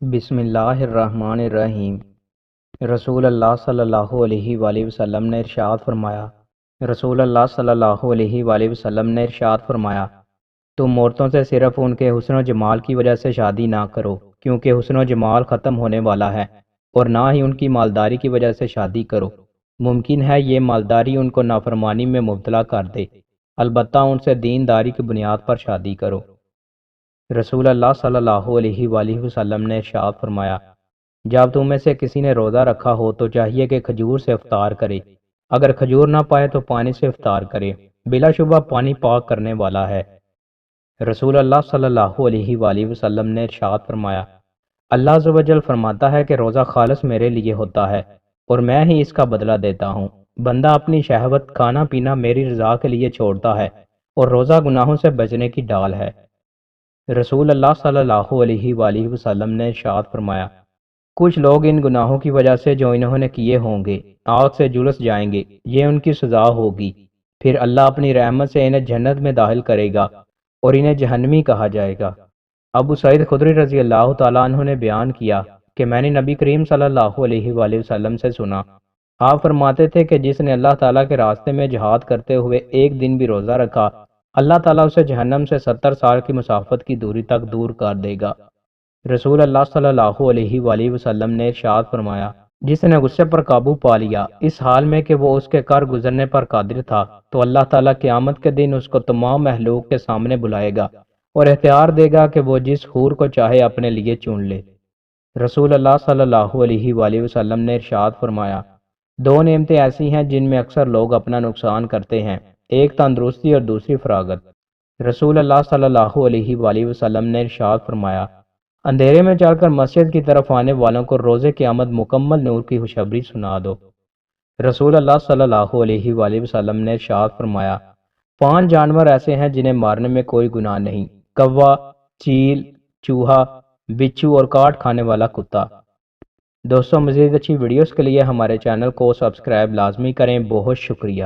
بسم اللہ الرحمن الرحیم۔ رسول اللہ صلی اللہ علیہ وآلہ وسلم نے ارشاد فرمایا رسول اللہ صلی اللہ علیہ وآلہ وسلم نے ارشاد فرمایا تم عورتوں سے صرف ان کے حسن و جمال کی وجہ سے شادی نہ کرو، کیونکہ حسن و جمال ختم ہونے والا ہے، اور نہ ہی ان کی مالداری کی وجہ سے شادی کرو، ممکن ہے یہ مالداری ان کو نافرمانی میں مبتلا کر دے، البتہ ان سے دینداری کی بنیاد پر شادی کرو۔ رسول اللہ صلی اللہ علیہ وآلہ وسلم نے ارشاد فرمایا جب تم میں سے کسی نے روزہ رکھا ہو تو چاہیے کہ کھجور سے افطار کرے، اگر کھجور نہ پائے تو پانی سے افطار کرے، بلا شبہ پانی پاک کرنے والا ہے۔ رسول اللہ صلی اللہ علیہ وآلہ وسلم نے ارشاد فرمایا اللہ عز و جل فرماتا ہے کہ روزہ خالص میرے لیے ہوتا ہے اور میں ہی اس کا بدلہ دیتا ہوں۔ بندہ اپنی شہوت کھانا پینا میری رضا کے لیے چھوڑتا ہے، اور روزہ گناہوں سے بچنے کی ڈال ہے۔ رسول اللہ صلی اللہ علیہ وآلہ وسلم نے ارشاد فرمایا کچھ لوگ ان گناہوں کی وجہ سے جو انہوں نے کیے ہوں گے آگ سے جلس جائیں گے، یہ ان کی سزا ہوگی، پھر اللہ اپنی رحمت سے انہیں جنت میں داخل کرے گا اور انہیں جہنمی کہا جائے گا۔ ابو سعید خدری رضی اللہ تعالیٰ عنہ نے بیان کیا کہ میں نے نبی کریم صلی اللہ علیہ وآلہ وسلم سے سنا، آپ فرماتے تھے کہ جس نے اللہ تعالیٰ کے راستے میں جہاد کرتے ہوئے ایک دن بھی روزہ رکھا، اللہ تعالیٰ اسے جہنم سے 70 سال کی مسافت کی دوری تک دور کر دے گا۔ رسول اللہ صلی اللہ علیہ وآلہ وسلم نے ارشاد فرمایا جس نے غصے پر قابو پا لیا اس حال میں کہ وہ اس کے کر گزرنے پر قادر تھا، تو اللہ تعالیٰ قیامت کے دن اس کو تمام مخلوق کے سامنے بلائے گا اور اختیار دے گا کہ وہ جس حور کو چاہے اپنے لیے چن لے۔ رسول اللہ صلی اللہ علیہ وآلہ وسلم نے ارشاد فرمایا دو نعمتیں ایسی ہیں جن میں اکثر لوگ اپنا نقصان کرتے ہیں، ایک تندرستی اور دوسری فراغت۔ رسول اللہ صلی اللہ علیہ وآلہ وسلم نے ارشاد فرمایا اندھیرے میں چل کر مسجد کی طرف آنے والوں کو روز قیامت مکمل نور کی خوشخبری سنا دو۔ رسول اللہ صلی اللہ علیہ وآلہ وسلم نے ارشاد فرمایا 5 جانور ایسے ہیں جنہیں مارنے میں کوئی گناہ نہیں، کوا، چیل، چوہا، بچھو اور کاٹ کھانے والا کتا۔ دوستوں، مزید اچھی ویڈیوز کے لیے ہمارے چینل کو سبسکرائب لازمی کریں۔ بہت شکریہ۔